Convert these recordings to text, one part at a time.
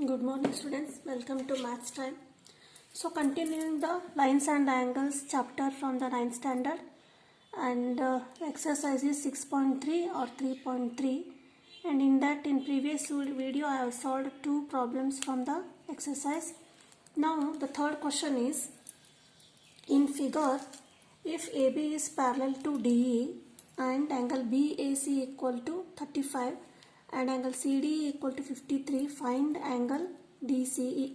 Good morning students, welcome to maths time. So continuing the lines and angles chapter from the 9th standard and exercise is 6.3 or 3.3, and in that in previous video I have solved two problems from the exercise. Now the third question is, in figure if AB is parallel to DE and angle BAC equal to 35 and angle CD equal to 53, find angle DCE.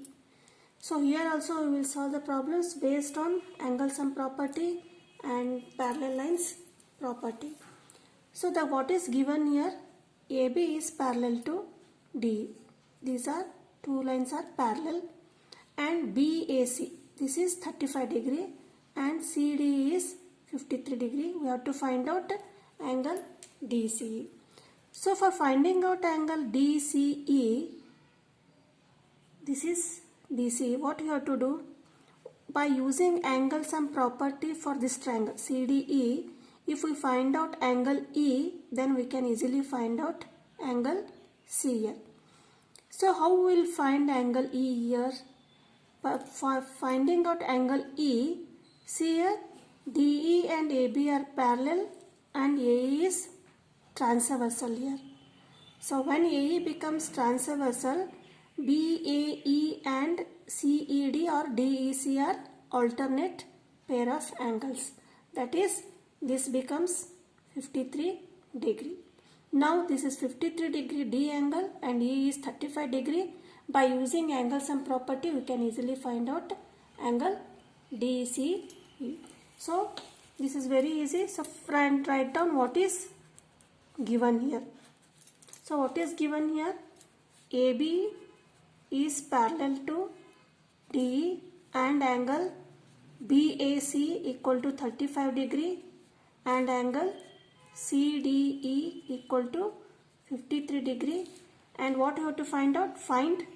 So here also we will solve the problems based on angle sum property and parallel lines property. So the what is given here, AB is parallel to DE. These are two lines are parallel, and BAC, this is 35 degree and CD is 53 degree. We have to find out angle DCE. So for finding out angle DCE, this is DCE, what you have to do? By using angle sum property for this triangle CDE, if we find out angle E, then we can easily find out angle C here. So how we will find angle E here? But for finding out angle E, see here DE and AB are parallel and AE is transversal here. So when AE becomes transversal, BAE and CED or DEC are alternate pair of angles. That is, this becomes 53 degree. Now this is 53 degree D angle and E is 35 degree. By using angle sum property, we can easily find out angle DCE. So this is very easy. So write down what is given here. So what is given here? AB is parallel to DE and angle BAC equal to 35 degree and angle CDE equal to 53 degree. And what you have to find out? Find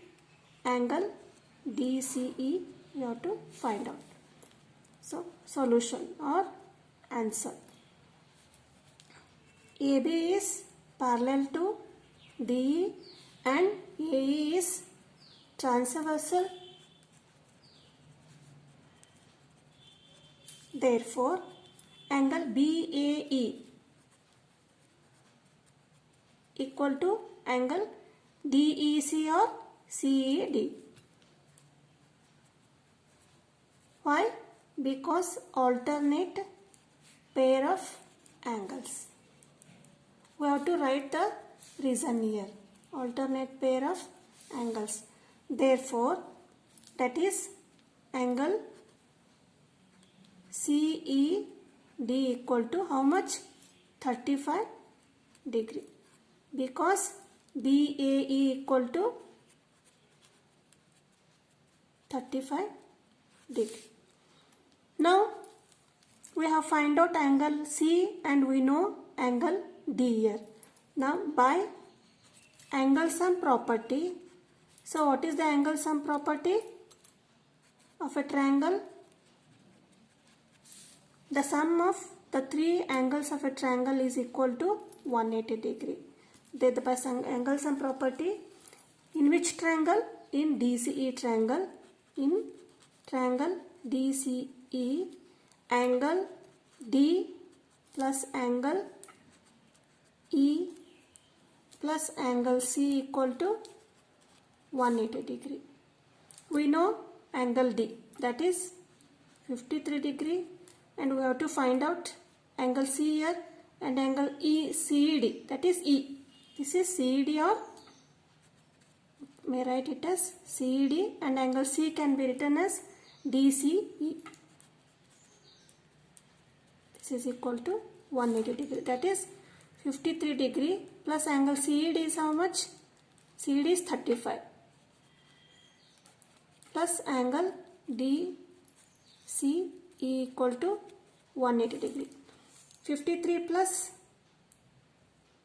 angle DCE you have to find out. So solution or answer. AB is parallel to DE and AE is transversal. Therefore, angle BAE equal to angle DEC or CED. Why? Because alternate pair of angles. We have to write the reason here. Alternate pair of angles. Therefore, that is angle CED equal to how much? 35 degree. Because BAE equal to 35 degree. Now we have find out angle C and we know angle D here. Now by angle sum property, so what is the angle sum property of a triangle? The sum of the three angles of a triangle is equal to 180 degree. By angle sum property, in which triangle? In DCE triangle. In triangle DCE, angle D plus angle E plus angle C equal to 180 degree. We know angle D, that is 53 degree, and we have to find out angle C here and angle CED, that is E. This is CED, or may write it as CED, and angle C can be written as DCE. This is equal to 180 degree, that is 53 degree plus angle CED is how much? CED is 35 plus angle DCE equal to 180 degree. 53 plus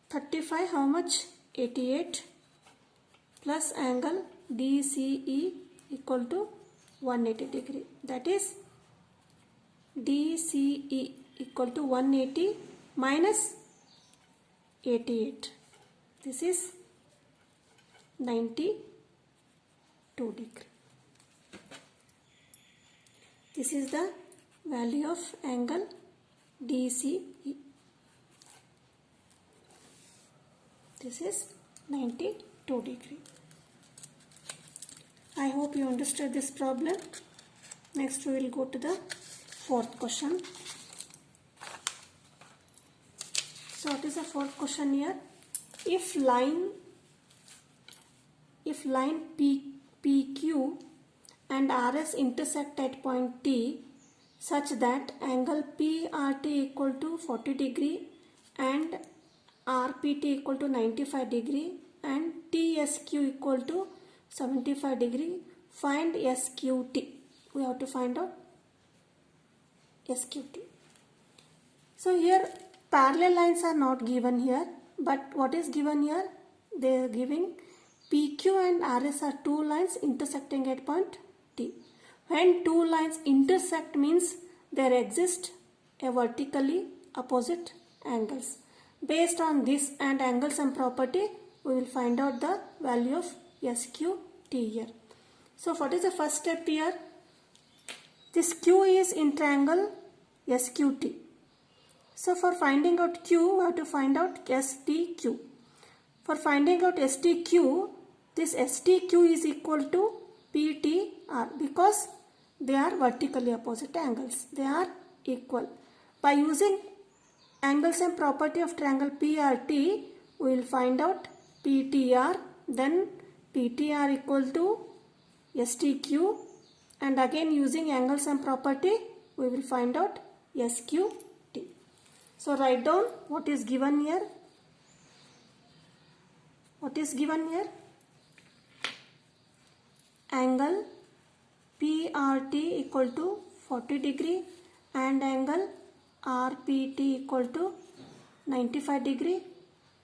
35 how much? 88 plus angle DCE equal to 180 degree. That is DCE equal to 180 minus 88. This is 90 degree. This is the value of angle DCE. This is 92 degree. I hope you understood this problem. Next we will go to the fourth question. So what is the fourth question here? If line PQ and RS intersect at point T such that angle PRT equal to 40 degree and RPT equal to 95 degree and TSQ equal to 75 degree, find SQT. We have to find out SQT. So here parallel lines are not given here, but what is given here? They are giving PQ and RS are two lines intersecting at point T. When two lines intersect means there exist a vertically opposite angles. Based on this and angle sum property, we will find out the value of SQT here. So what is the first step here? This Q is in triangle SQT. So for finding out Q, we have to find out STQ. For finding out STQ, this STQ is equal to PTR because they are vertically opposite angles. They are equal. By using angle sum property of triangle PRT, we will find out PTR, then PTR equal to STQ, and again using angle sum property, we will find out SQT. So write down what is given here. What is given here? Angle PRT equal to 40 degree and angle RPT equal to 95 degree.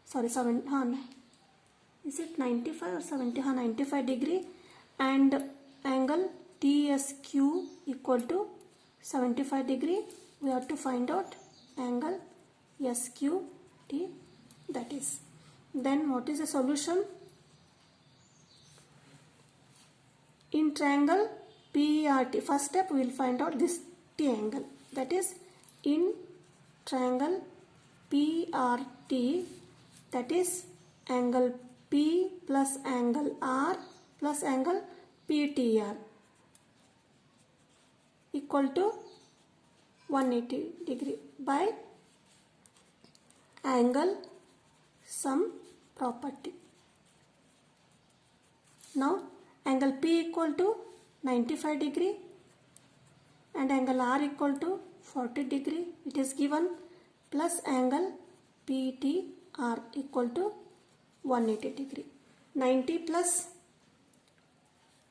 Sorry, is it 95 or 70? 95 degree, and angle TSQ equal to 75 degree. We have to find out angle SQT, that is. Then what is the solution? In triangle PRT, first step we will find out this T angle, that is in triangle PRT, that is angle P plus angle R plus angle PTR equal to 180 degree by angle sum property. Now angle P equal to 95 degree and angle R equal to 40 degree, it is given, plus angle PTR equal to 180 degree. 90 plus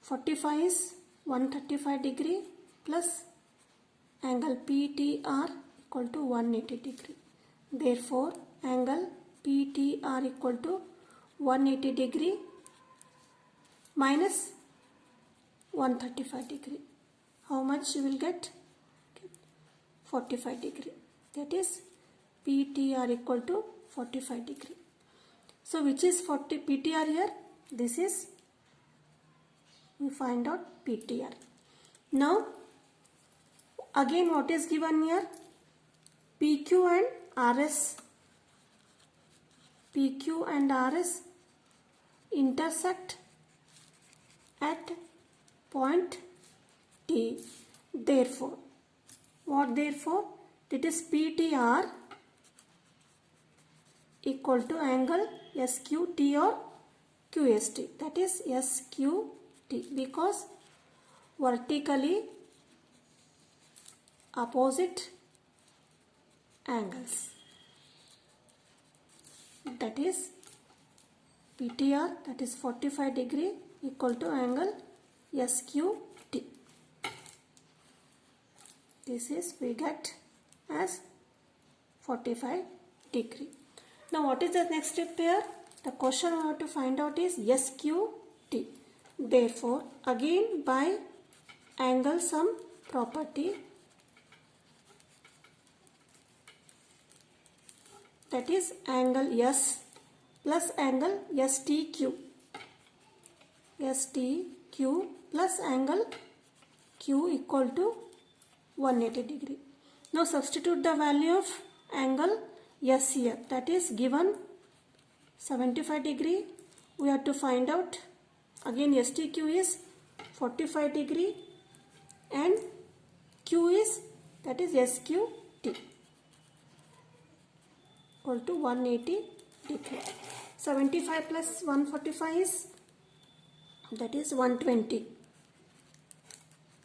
45 is 135 degree plus angle PTR equal to 180 degree. Therefore, angle PTR equal to 180 degree minus 135 degree. How much you will get? 45 degree. That is PTR equal to 45 degree. So which is 40 PTR here? This is, we find out PTR. Now again what is given here? PQ and RS. PQ and RS intersect at point T. Therefore, what therefore? That is PTR equal to angle SQT or QST. That is SQT because vertically opposite angles. That is PTR, that is 45 degree equal to angle SQT. This is we get as 45 degree. Now what is the next step here? The question we have to find out is SQT. Therefore, again by angle sum property, that is angle S plus angle STQ. STQ Q plus angle Q equal to 180 degree. Now substitute the value of angle S here, that is given 75 degree. We have to find out again STQ is 45 degree and Q is, that is SQT equal to 180 degree. 75 plus 145 is, that is 120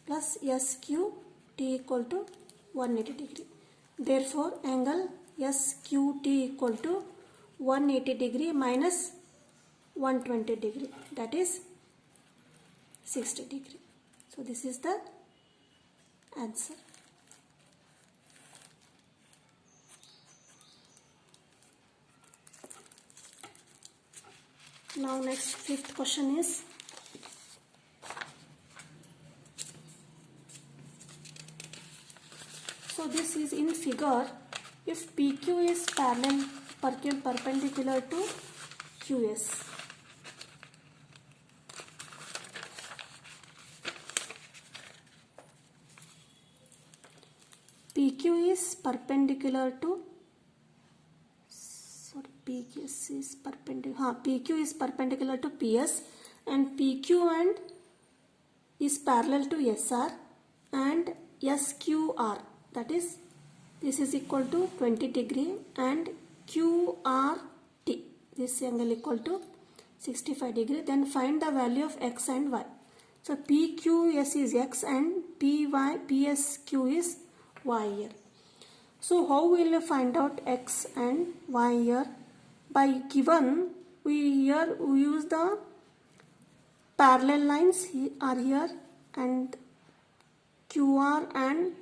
plus SQT equal to 180 degree. Therefore angle SQT equal to 180 degree minus 120 degree, that is 60 degree. So this is the answer. Now next fifth question is, so this is in figure, if PQ is perpendicular to QS. PQ is perpendicular to, PQ is perpendicular to PS and PQ and is parallel to SR and SQR, that is this is equal to 20 degree and QRT, this angle equal to 65 degree. Then find the value of X and Y. So PQS is X and PSQ is Y here. So how will you find out X and Y here? By given, we use the parallel lines are here and QR and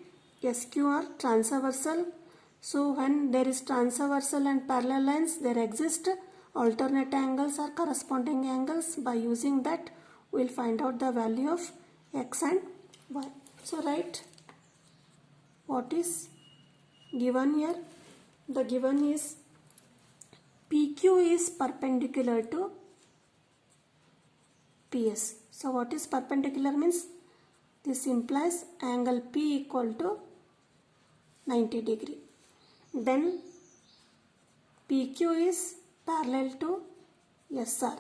SQR transversal. So when there is transversal and parallel lines, there exist alternate angles or corresponding angles. By using that, we will find out the value of X and Y. So write what is given here. The given is PQ is perpendicular to PS. So what is perpendicular means? This implies angle P equal to 90 degree. Then PQ is parallel to SR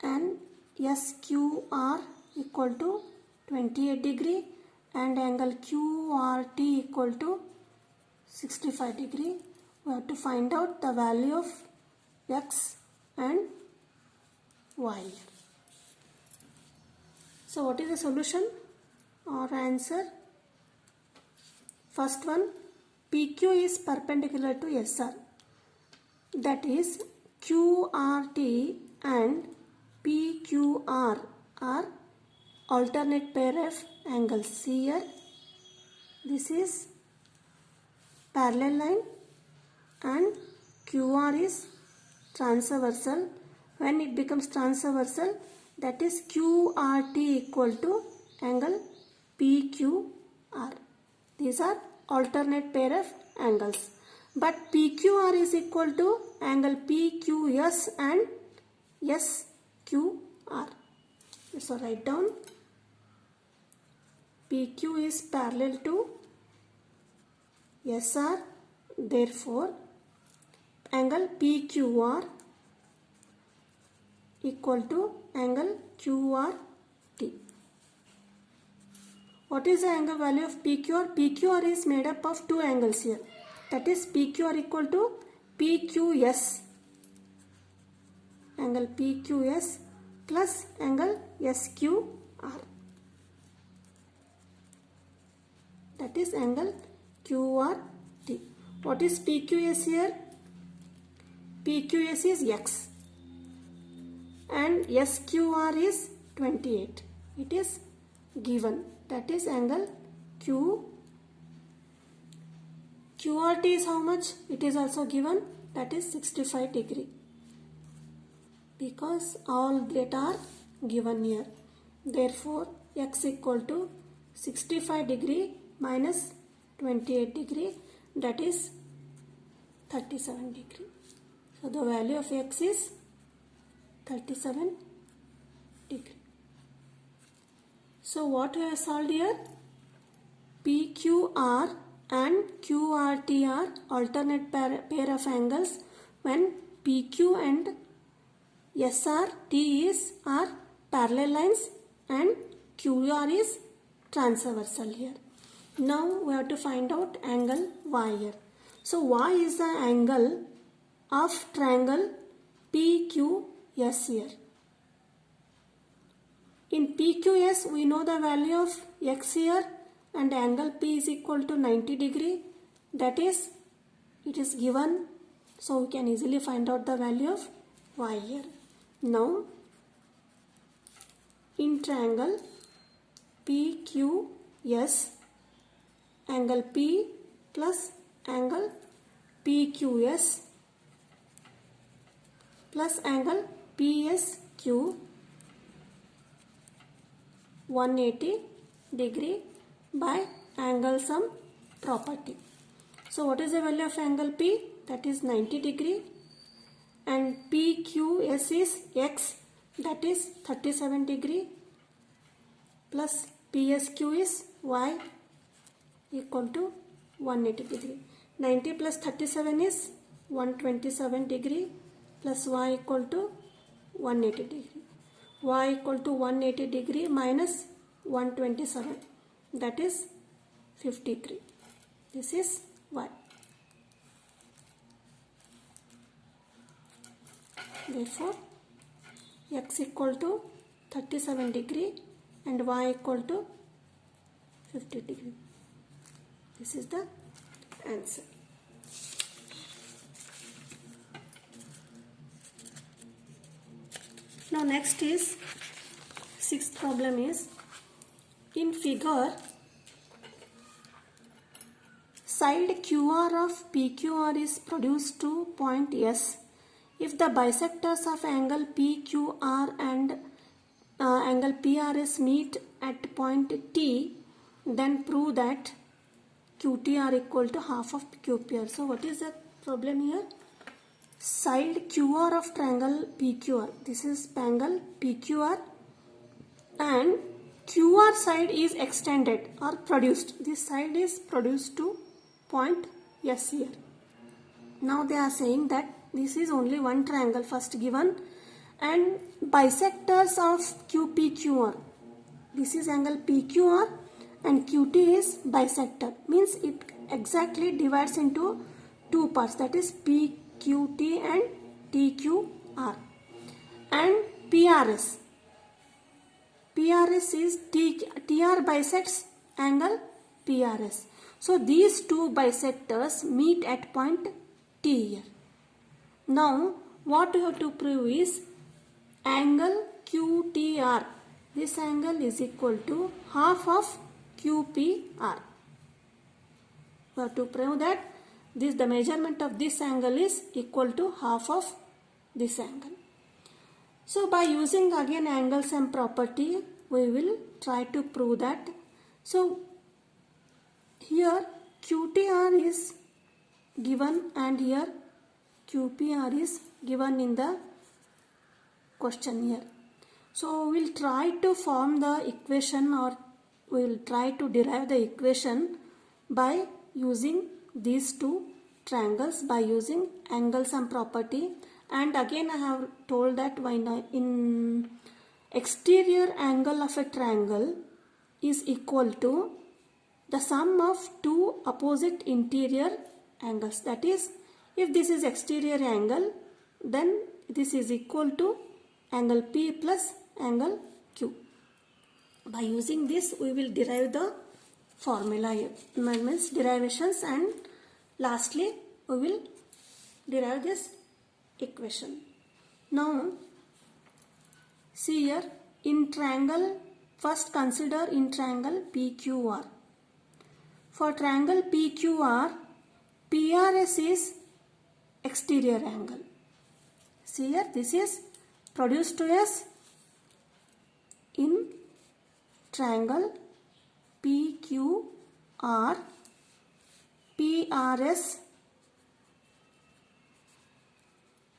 and SQR equal to 28 degree and angle QRT equal to 65 degree. We have to find out the value of X and Y. So what is the solution or answer? First one, PQ is perpendicular to SR, that is QRT and PQR are alternate pair of angles. Here this is parallel line and QR is transversal. When it becomes transversal, that is QRT equal to angle PQR. These are alternate pair of angles. But PQR is equal to angle PQS and SQR. So write down PQ is parallel to SR. Therefore, angle PQR equal to angle QRT. What is the angle value of PQR? PQR is made up of two angles here. That is PQR equal to PQS. Angle PQS plus angle SQR. That is angle QRT. What is PQS here? PQS is X and SQR is 28. It is given. That is angle QRT is how much? It is also given. That is 65 degree. Because all that are given here. Therefore, X equal to 65 degree minus 28 degree, that is 37 degree. So the value of X is 37 degree. So what we have solved here? PQR and QRT are alternate pair of angles when PQ and SRT are parallel lines and QR is transversal here. Now we have to find out angle Y here. So Y is the angle of triangle PQS here. In PQS we know the value of X here and angle P is equal to 90 degree. That is, it is given, so we can easily find out the value of Y here. Now in triangle PQS, angle P plus angle PQS plus angle PSQ 180 degree by angle sum property. So what is the value of angle P? That is 90 degree, and PQS is X, that is 37 degree, plus PSQ is Y equal to 180 degree. 90 plus 37 is 127 degree plus Y equal to 180 degree. Y equal to 180 degree minus 127, that is 53. This is Y. Therefore X equal to 37 degree and Y equal to 50 degree. This is the answer. Now next is sixth problem is, in figure side QR of PQR is produced to point S. If the bisectors of angle PQR and angle PRS meet at point T, then prove that QT are equal to half of QPR. So what is the problem here? Side QR of triangle PQR, this is angle PQR, and QR side is extended or produced. This side is produced to point S here. Now they are saying that this is only one triangle first given, and bisectors of QPQR, this is angle PQR and QT is bisector, means it exactly divides into two parts, that is PQT and TQR. And PRS is TR bisects angle PRS. So these two bisectors meet at point T here. Now what we have to prove is angle QTR, this angle is equal to half of QPR. We have to prove that the measurement of this angle is equal to half of this angle. So by using again angle sum property, we will try to prove that. So here QTR is given and here QPR is given in the question here. So we will try to form the equation, or we will try to derive the equation by using these two triangles, by using angle sum property. And again I have told that in exterior angle of a triangle is equal to the sum of two opposite interior angles. That is, if this is exterior angle, then this is equal to angle P plus angle Q. By using this we will derive the formula here, means derivations, and lastly we will derive this equation. Now see here, in triangle, first consider in triangle PQR. For triangle PQR, PRS is exterior angle. See here, this is produced to us in triangle PQR. PRS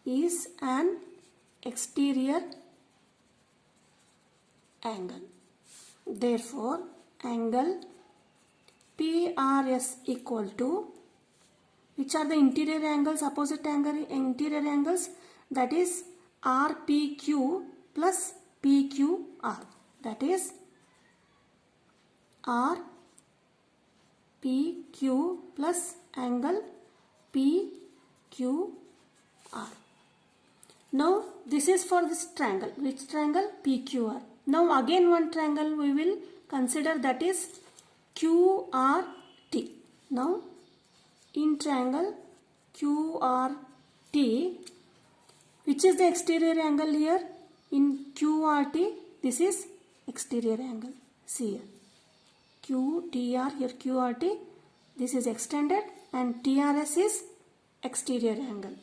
is an exterior angle. Therefore, angle PRS equal to, which are the interior angles, opposite angle, interior angles, that is RPQ plus PQR, that is RPQ plus angle PQR. Now this is for this triangle. Which triangle? PQR. Now again one triangle we will consider, that is QRT. Now in triangle QRT, which is the exterior angle here? In QRT, this is exterior angle. See here. QTR, here QRT, this is extended, and TRS is exterior angle.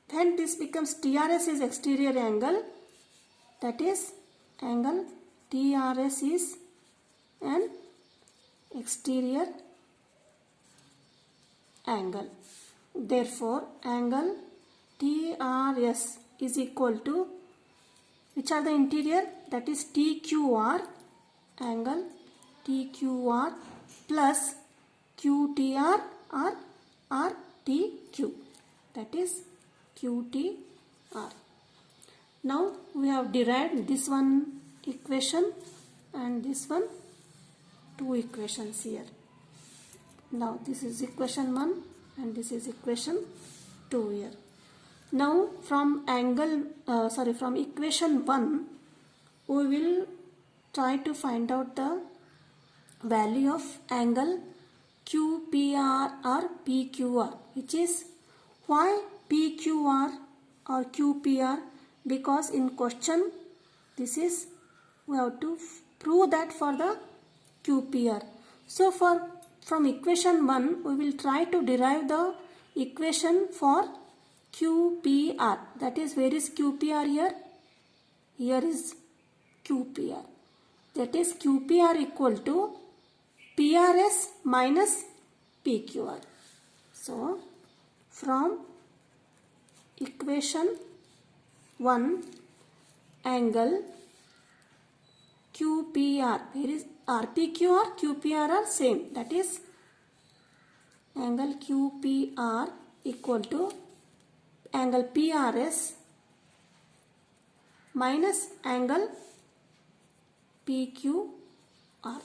Then this becomes TRS is exterior angle, that is angle TRS is an exterior angle. Therefore, angle TRS is equal to, which are the interior? That is TQR, angle TQR plus QTR or RTQ, that is QTR. Now we have derived this one equation and this one, two equations here. Now this is equation 1 and this is equation 2 here. Now from from equation 1 we will try to find out the value of angle QPR or PQR, which is, why PQR or QPR? Because in question this is, we have to prove that for the QPR. So from equation 1 we will try to derive the equation for QPR. That is, where is QPR here? Here is QPR. That is QPR equal to PRS minus PQR. So from equation 1, angle QPR, where is RPQ or QPR are same, that is angle QPR equal to angle PRS minus angle PQR.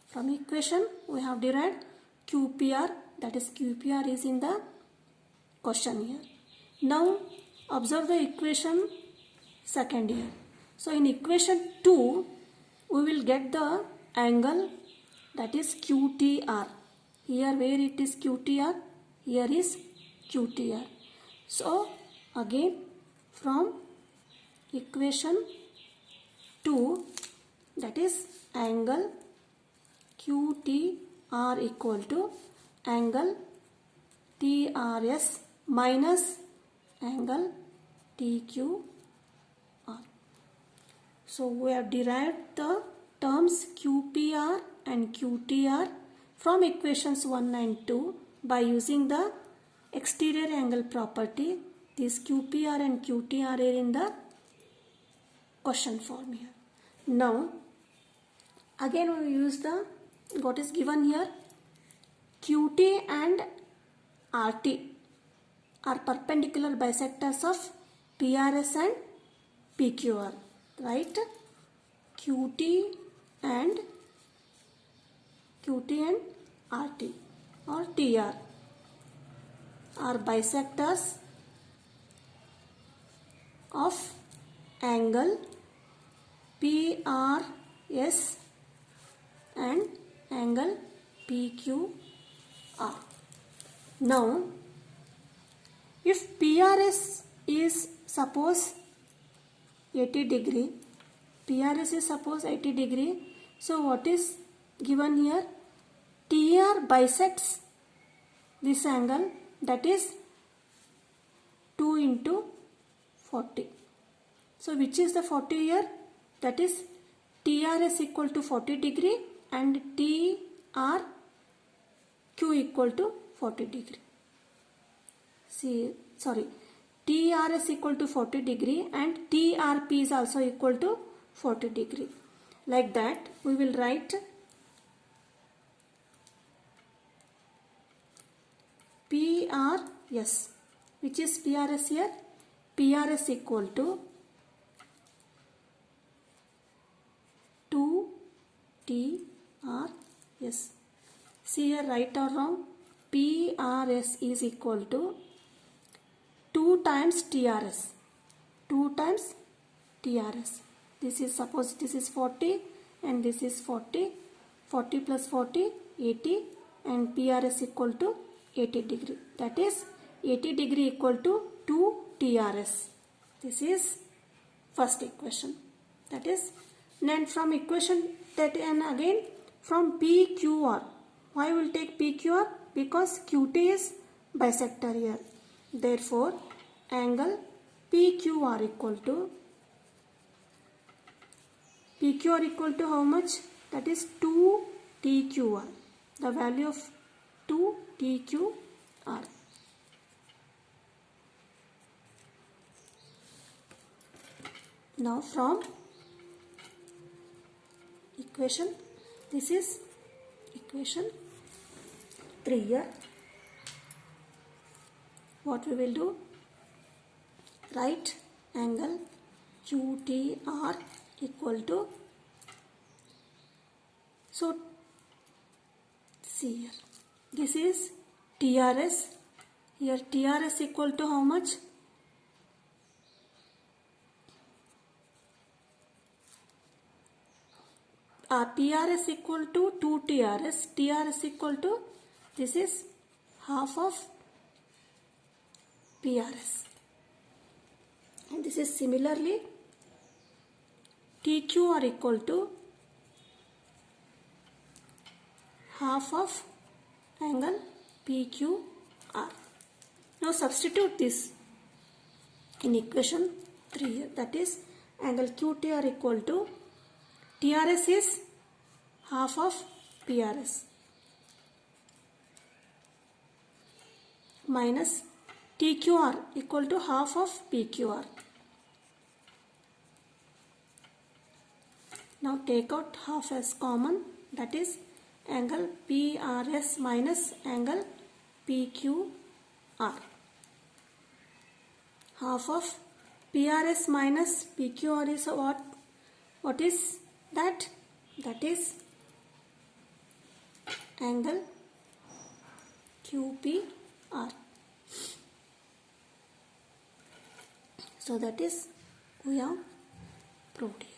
From equation we have derived QPR, that is QPR is in the question here. Now observe the equation second here. So in equation 2 we will get the angle, that is QTR. Here where it is QTR, here is QTR. So again from equation 2, that is angle QTR equal to angle TRS minus angle TQR. So we have derived the terms QPR and QTR from equations 1 and 2 by using the exterior angle property. This QPR and QTR are in the question form here. Now again we use the, what is given here, QT and RT are perpendicular bisectors of PRS and PQR, right? QT and RT or TR are bisectors of angle PRS and angle PQR. Now if PRS is suppose 80 degree, PRS is suppose 80 degree, so what is given here? TR bisects this angle, that is 2 into 40. So which is the 40 here? That is TRS equal to 40 degree and TRQ equal to 40 degree. TRS equal to 40 degree and TRP is also equal to 40 degree. like that we will write PRS. Which is PRS here? PRS equal to 2TRS. See here, right or wrong? PRS is equal to 2 times TRS. 2 times TRS. This is, suppose this is 40 and this is 40. 40 plus 40, 80, and PRS equal to 80 degree. That is 80 degree equal to 2 TRS. This is first equation. That is, then from equation that, and again from PQR. Why will take PQR? Because QT is bisector here. Therefore, angle PQR equal to how much? That is 2 TQR. The value of 2 TQR. Now from equation, this is equation 3 here. What we will do? Write angle QTR equal to, so see here, this is TRS. Here TRS equal to how much? PRS equal to 2 TRS. TRS equal to, this is half of PRS. And this is similarly TQR equal to half of angle PQR. Now substitute this in equation 3. That is, angle QTR equal to, TRS is half of PRS minus TQR equal to half of PQR. Now take out half as common. That is, angle PRS minus angle PQR. Half of PRS minus PQR is what? What is that? That is angle QPR. So that is, we have proved here.